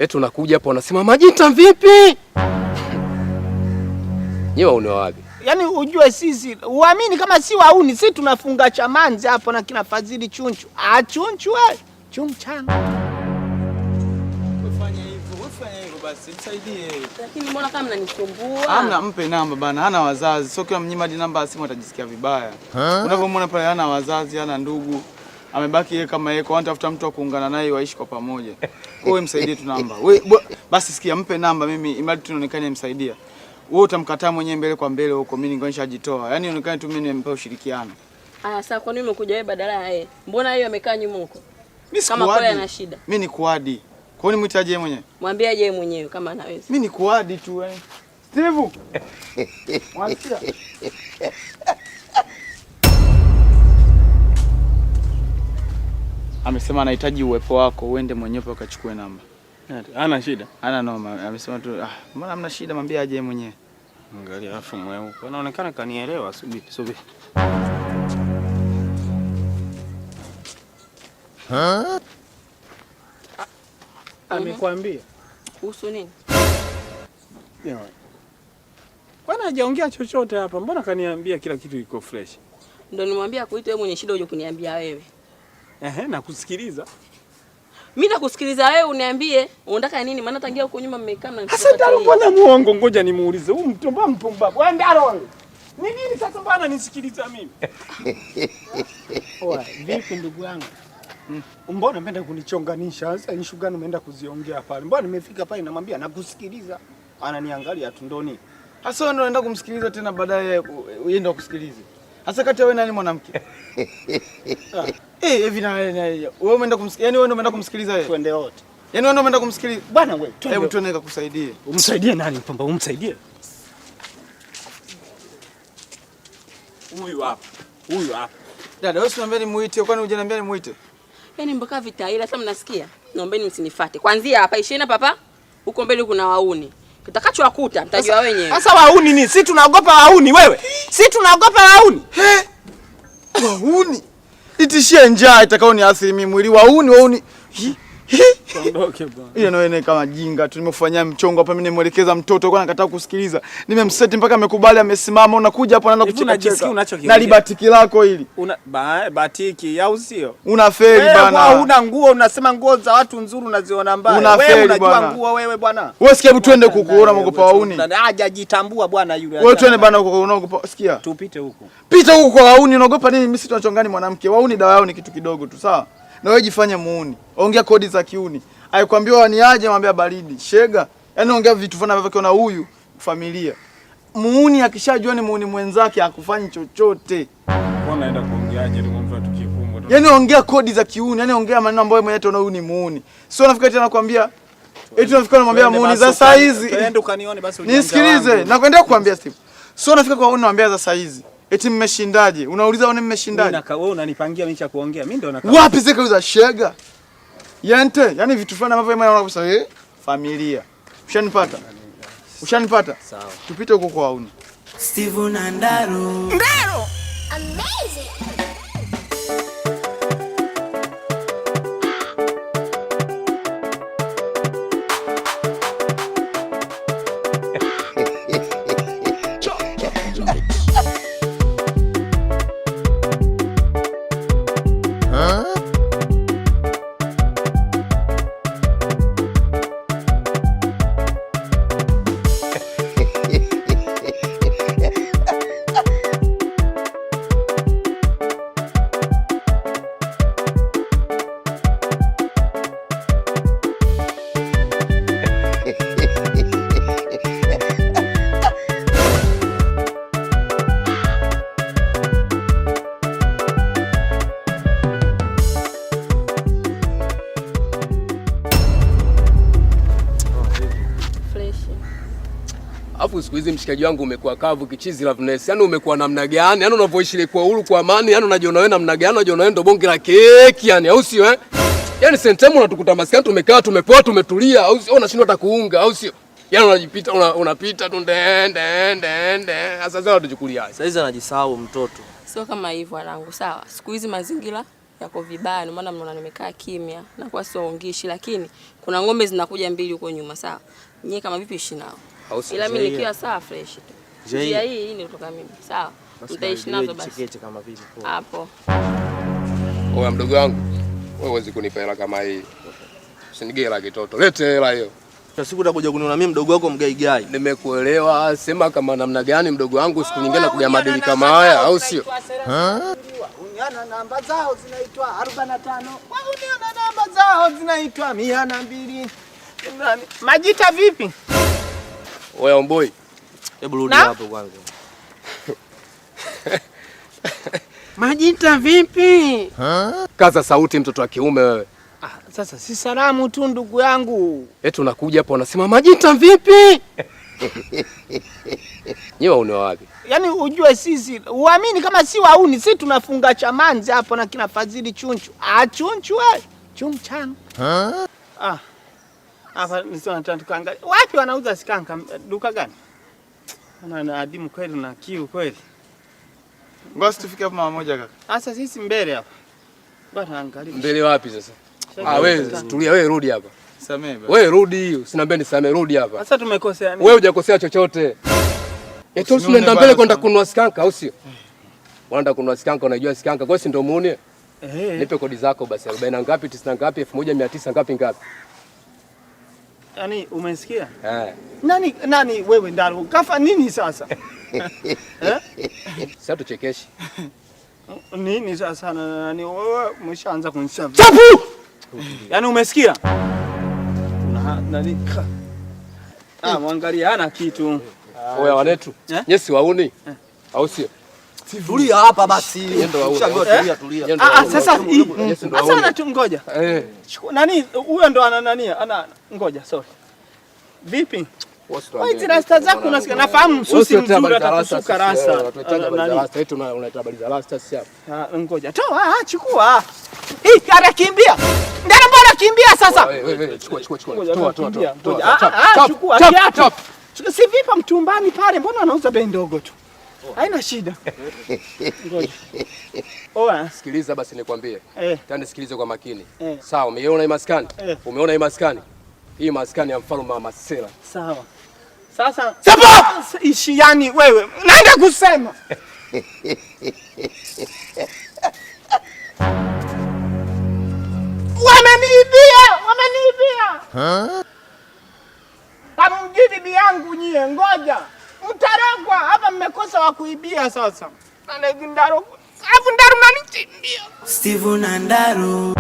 Eti unakuja hapo unasema Majita vipi? Nyewe una wapi? Yaani ujue sisi, uamini kama si wauni, sisi tunafunga chamanzi hapo na kina Fadhili Chunchu. Chunchu wewe, chumchanga. Ufanye hivyo basi, nisaidie. Lakini mbona kama mnanisumbua? Hamna, mpe namba bana, hana wazazi. Sio kila mnyima hadi namba ya simu atajisikia vibaya. Unapomwona pale hana wazazi, hana ndugu. Amebaki yeye kama yeye, anatafuta mtu wa kuungana naye waishi kwa pamoja. Wewe msaidie tu namba. Basi sikia, mpe namba mimi, imradi tunaonekane nimsaidia. Wewe utamkataa mwenyewe mbele kwa mbele huko, mimi ningeshajitoa. Yaani onekane tu mimi nimpe ushirikiano. Sasa kwa nini umekuja wewe badala ya yeye? Mbona yeye amekaa nyuma huko? Mimi kama kweli ana shida. Mimi ni kuadi. Kwa nini nimwitaje yeye mwenyewe? Mwambie aje yeye mwenyewe kama anaweza. Mimi ni kuadi tu yani. Steve. Mwachia. Amesema anahitaji uwepo wako, uende mwenyewe ukachukue namba. Hana shida. Hana noma. Amesema tu mbona hamna shida, mwambie aje mwenyewe. Angalia afu mweu. Anaonekana kanielewa, subiri. Amekwambia kuhusu nini? Bwana hajaongea chochote hapa. Mbona kaniambia kila kitu iko fresh? Ndio nimwambia kuita wewe mwenye shida uje kuniambia wewe. Na kusikiliza. Mimi nakusikiliza wewe uniambie unataka nini, maana tangia huko nyuma mmekaa na sasa tano bwana muongo, ngoja nimuulize. Huyu mpumbavu. Wewe ndaro. Ni nini sasa bwana nisikiliza mimi? Oa, vipi ndugu yangu? Mbona umeenda kunichonganisha? Sasa ni shughuli umeenda kuziongea pale. Mbona nimefika pale namwambia nakusikiliza. Ananiangalia tu ndoni. Sasa wewe unaenda kumsikiliza tena baadaye yeye ndo kusikilize. Sasa kati wewe nani mwanamke? Hivi na wewe umeenda kumsikiliza, yani wewe ndio umeenda kumsikiliza yeye. Twende wote. Yani wewe ndio umeenda kumsikiliza. Bwana wewe, hebu tuende nikakusaidie. Umsaidie nani mpamba? Umsaidie. Huyu hapa. Dada, wewe usiambie nimuite, kwani hujaniambia nimuite? Yaani mpaka vita ila sasa mnasikia? Naombeni msinifuate. Kwanzia hapa isheni papa. Huko mbele kuna wauni. Kitakachowakuta mtajua wenyewe. Sasa wauni ni? Sisi tunaogopa wauni wewe? Sisi tunaogopa wauni? Wauni. Itishie njaa itakao ni athiri mimi mwili. Wauni. Ondoke bwana. Yeye anaona kama jinga tu, nimekufanyia mchongo hapa, mimi nimeelekeza mtoto kwa anakataa kusikiliza. Nimemseti mpaka amekubali, amesimama, unakuja hapo anaanza kucheka. Na libatiki lako hili. Batiki au sio? Unafeli bana. Wewe una nguo, unasema nguo za watu nzuri unaziona mbaya. Wewe unajua nguo wewe bwana. Wewe sikia, hebu twende kukuona mgopa wauni. Hajajitambua bwana yule. Wewe twende bana huko, unaogopa. Sikia. Tupite huko. Pita huko kwa wauni, unaogopa nini? Mimi si tunachongani mwanamke. Wauni dawa yao ni kitu kidogo tu, sawa? Na wewe jifanye muuni. Ongea kodi za kiuni. Aikwambia waniaje, mwambia baridi. Shega. Yaani ongea vitu vana vya kiona huyu familia. Muuni akishajua ni muuni mwenzake hakufanyi chochote. Mbona naenda kuongeaje ndio mtu atukifungo? Yaani ongea kodi za kiuni, yaani ongea maneno ambayo mwenyewe tunaona huyu ni muuni. Sio nafikiri tena nakwambia eti unafika unamwambia muuni za saa hizi. Twende ukanione basi uniambia. Nisikilize, nakwenda kukuambia Steve. Sio nafika kwa unamwambia za saa hizi. Eti mmeshindaje? Unauliza wewe mmeshindaje? Wewe unanipangia mimi cha kuongea. Mimi ndio wapi zeka za shega? Yente, yani vitu fulani ambavyo mimi naona kusema familia. Ushanipata? Sawa. Tupite huko kwa wauni. Steve na Ndaro. Amazing. Alafu siku hizi mshikaji wangu umekuwa kavu kichizi loveness. Yaani umekuwa namna gani? Yaani unavyoishi kwa uhuru kwa amani, yaani unajiona wewe namna gani? Unajiona wewe ndo bonge la keki yani, au sio Yaani sentemu unatukuta maskani tumekaa tumepoa tumetulia, au sio? Unashindwa hata kuunga, au sio? Yaani unajipita unapita tu ndende. Sasa sasa tuchukulia. Sasa hizi anajisahau mtoto. Sio kama hivyo wanangu, sawa? Siku hizi mazingira yako vibaya, ndio maana mnaona nimekaa kimya na kwa siongishi, lakini kuna ng'ombe zinakuja 2 huko nyuma, sawa? Nyie kama vipi ishi nao? Ila mimi nikiwa sawa fresh tu. Njia hii ni kutoka mimi, sawa? Mtaishi nazo basi. Chekete kama vipi poa. Hapo. Oya mdogo wangu, wewe huwezi kunipa hela kama hii. Usinigee hela kitoto. Lete hela hiyo. Siku utakuja kuniona mimi mdogo wako mgaigai. Nimekuelewa, sema kama namna gani mdogo wangu, siku nyingine nakuja madili kama haya au sio? Unyana namba zao zinaitwa 45. Unyana namba zao zinaitwa 200. Majita vipi? Oya Omboi. Hebu rudi hapo kwanza. Majita vipi? Kaza sauti mtoto wa kiume wewe. Sasa si salamu tu ndugu yangu. Eti unakuja hapo unasema Majita vipi? Nyewe una wapi? Yaani ujue sisi, uamini kama si wauni, sisi tunafunga chamanzi hapo na kina Fadhili Chunchu. Chunchu wewe. Chumchan. Hapa nisema tukaangalia. Wapi wanauza sikanka? Duka gani? Ana adimu kweli na kiu kweli. Ngoja tufike hapo mara moja kaka. Sasa sisi mbele hapa. Bwana angalia. Mbele wapi sasa? Wewe tulia, wewe rudi hapa. Samee baba. Wewe rudi, usiniambie nisamee, rudi hapa. Sasa tumekosea nini? Wewe hujakosea chochote. Eti usienda mbele kwenda kununua sikanka au sio? Wanda kununua sikanka, unajua sikanka, kwa hiyo si ndio muone? Nipe kodi zako basi, 40 ngapi, 90 ngapi, 1900 ngapi ngapi? Yaani umesikia? Nani wewe Ndaro? Kafa nini sasa? Sasa tuchekeshi. Nini sasa nani wewe umeshaanza kunisema. Chapu! Yaani umesikia? Nani? Mwangalia hana kitu. Oya wanetu. Nyesi wauni. Au sio? Tulia hapa basi. Tulia. Sasa anatungoja. Nani huyo ndo ana ngoja sorry. Vipi? Wewe rasta zako unasikia, nafahamu msusi mzuri atakusuka rasta. Eti unaita habari za rasta si hapa. Ngoja. Toa, chukua. Anakimbia. Ndana bora kimbia sasa. Chukua. Chukua kiatu. Si vipa mtumbani pale, mbona anauza bei ndogo tu? Haina shida. Ngoja. Oa, sikiliza basi nikwambie. Tani sikilize kwa makini. Sawa, umeona hii maskani? Umeona hii maskani? Hii maskani ya mfalme wa Masela. Sawa. Sasa ishi yani wewe. Naenda kusema. Wameniibia. Kama mjini bibi yangu nyie, ngoja. Mtaregwa hapa, mmekosa wa kuibia sasa. Ndaro. Alafu Ndaro mnanichimbia. Steve na Ndaro.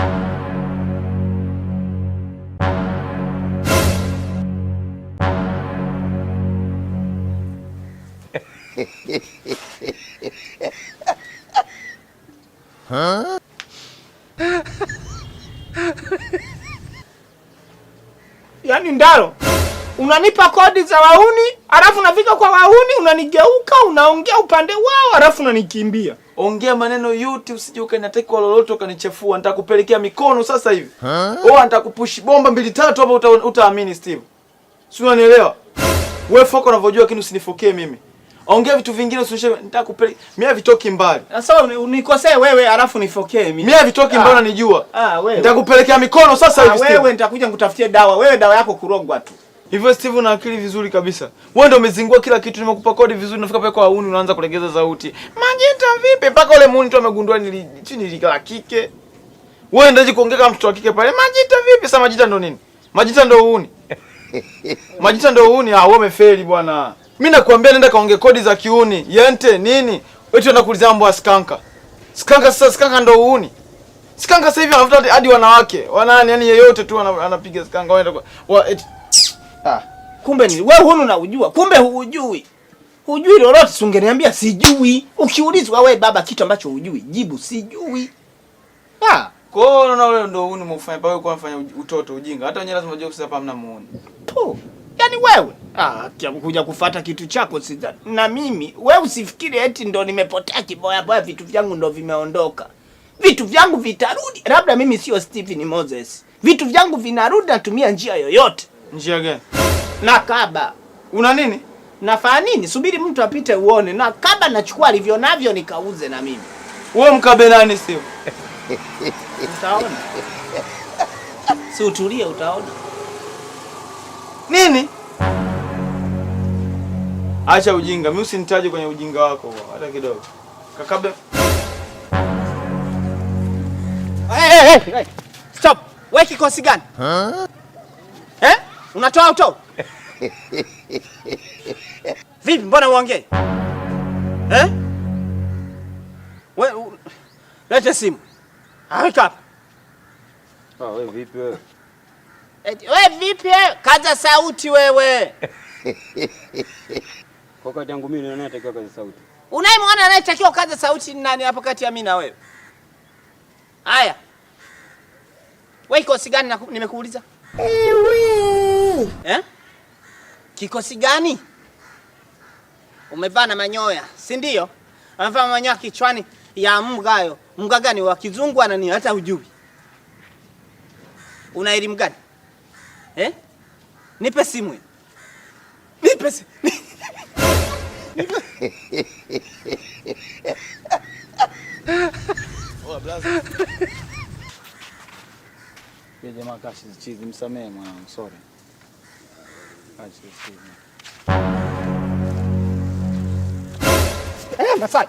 Yaani Ndaro, unanipa kodi za wauni, alafu nafika kwa wauni unanigeuka, unaongea upande wao, alafu unanikimbia. Ongea maneno yote, usije ukaniatakwa lolote ukanichafua. Nitakupelekea mikono sasa hivi. Nitakupush bomba 2 3 hapo utaamini Steve. Si unanielewa? Wewe foka unavyojua, lakini usinifokee mimi. Ongea vitu vingine usinishe, nitakupeleka. Mimi vitoki mbali. Sasa unikosee wewe alafu nifokee mimi. Mimi vitoki mbali unanijua. Wewe. Nitakupelekea mikono sasa hivi Steve. Wewe nitakuja nikutafutie dawa. Wewe dawa yako kurogwa tu. Hivyo Steve una akili vizuri kabisa. Wewe ndio umezingua kila kitu, nimekupa kodi vizuri, unafika pale kwa wauni unaanza kulegeza sauti. Majita vipi? Mpaka ule muuni tu amegundua nilika kike. Wewe ndio kuongea kama mtoto wa kike pale. Majita vipi? Sasa Majita ndo nini? Majita ndo uuni. Majita ndo uuni. Wewe umefeli bwana. Mimi nakwambia nenda kaongee kodi za kiuni. Yente nini? Wewe tu unakuuliza mambo ya skanka. Skanka sasa, skanka ndo uuni. Skanka sasa hivi anafuta hadi wanawake. Wanani yani yeyote tu anapiga skanka waenda kumbe ni wewe hunu na ujua. Kumbe huujui. Hujui lolote, si ungeniambia sijui. Ukiulizwa wewe baba kitu ambacho hujui, jibu sijui. Kwa hiyo unaona wewe ndio uuni umefanya pale kwa kufanya utoto ujinga. Hata wenyewe lazima ujue kusema hapa hamna muuni. Yaani wewe kuja kufuata kitu chako na mimi, wewe usifikiri eti ndo nimepotea kiboya boya, vitu vyangu ndo vimeondoka. Vitu vyangu vitarudi. Labda mimi sio Stephen Moses. Vitu vyangu vinarudi, natumia njia yoyote. Njia gani? Nakaba. Una nini? Nafanya nini? Subiri mtu apite uone. Nakaba, nachukua alivyo navyo nikauze na mimi. Wewe mkabe nani sio? Utaona. Si utulie utaona. Nini? Acha ujinga. Mimi usinitaje kwenye ujinga wako hata kidogo. Kakabe. Hey. Stop. Wewe kikosi gani? Unatoa uto? Vipi mbona uongee? Wewe leta simu. Wake up. Wewe vipi wewe? Wewe vipi wewe? Kaza sauti wewe. Kwa kati yangu mimi nani anatakiwa kaza sauti? Unayemwona anayetakiwa kaza sauti ni nani hapo kati ya mimi na wewe? Haya. Wewe kikosi gani nimekuuliza? Kikosi gani? Umevaa na manyoya, si ndio? Umevaa manyoya kichwani ya mgayo. Mga gani wa kizungu anani hata hujui? Una elimu gani? Nipe simu. Nipe simu. Blaza. Ye jamaa kashi chizi, msamee mwanangu, sorry. Kashi chizi. Masai.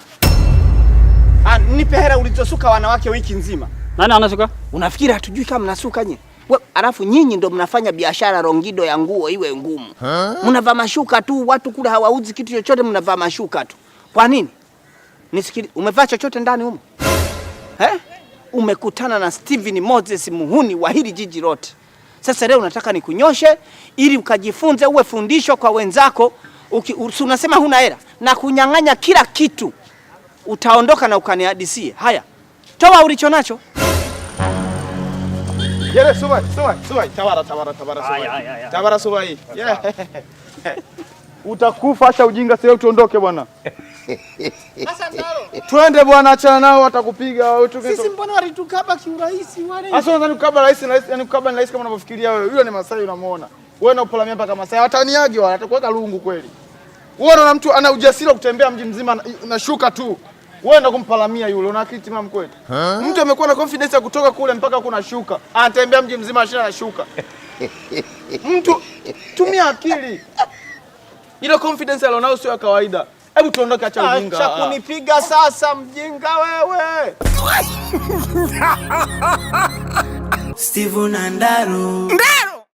Nipe hela ulizosuka wanawake wiki nzima. Nani anasuka? Unafikiri hatujui kama mnasuka nyinyi? Alafu nyinyi ndo mnafanya biashara Rongido ya nguo iwe ngumu. Mnavaa mashuka tu, watu kule hawauzi kitu chochote, mnavaa mashuka tu. Kwa nini? Nisikili, umevaa chochote ndani humo? Umekutana na Steven Moses muhuni wa hili jiji lote. Sasa leo nataka nikunyoshe ili ukajifunze, uwe fundisho kwa wenzako. Unasema huna hela na kunyang'anya kila kitu. Utaondoka na ukanihadisie. Haya. Toa ulicho nacho. Yele subai. Tawara subai. Tawara subai. Utakufa, acha ujinga sasa, tuondoke bwana. Sasa ndaro. Twende bwana, achana nao, watakupiga wewe. Sisi mbona walitukaba kiurahisi wale? Sasa unadhani kukaba rahisi na yani kukaba ni rahisi kama unavyofikiria wewe? Yule ni Masai unamuona. Wewe unapolamia mpaka Masai. Wataniage wala atakuweka lungu kweli. Wewe na mtu ana ujasiri wa kutembea mji mzima na shuka tu. Wewe ndio kumpalamia yule, una akili timamu kweli? Mtu amekuwa na confidence ya kutoka kule mpaka kuna shuka. Anatembea mji mzima ashina na shuka. Mtu tumia akili. Ile confidence alionao sio ya kawaida. Hebu tuondoke, acha ujinga. Acha kunipiga sasa mjinga wewe. Steve Nandaro.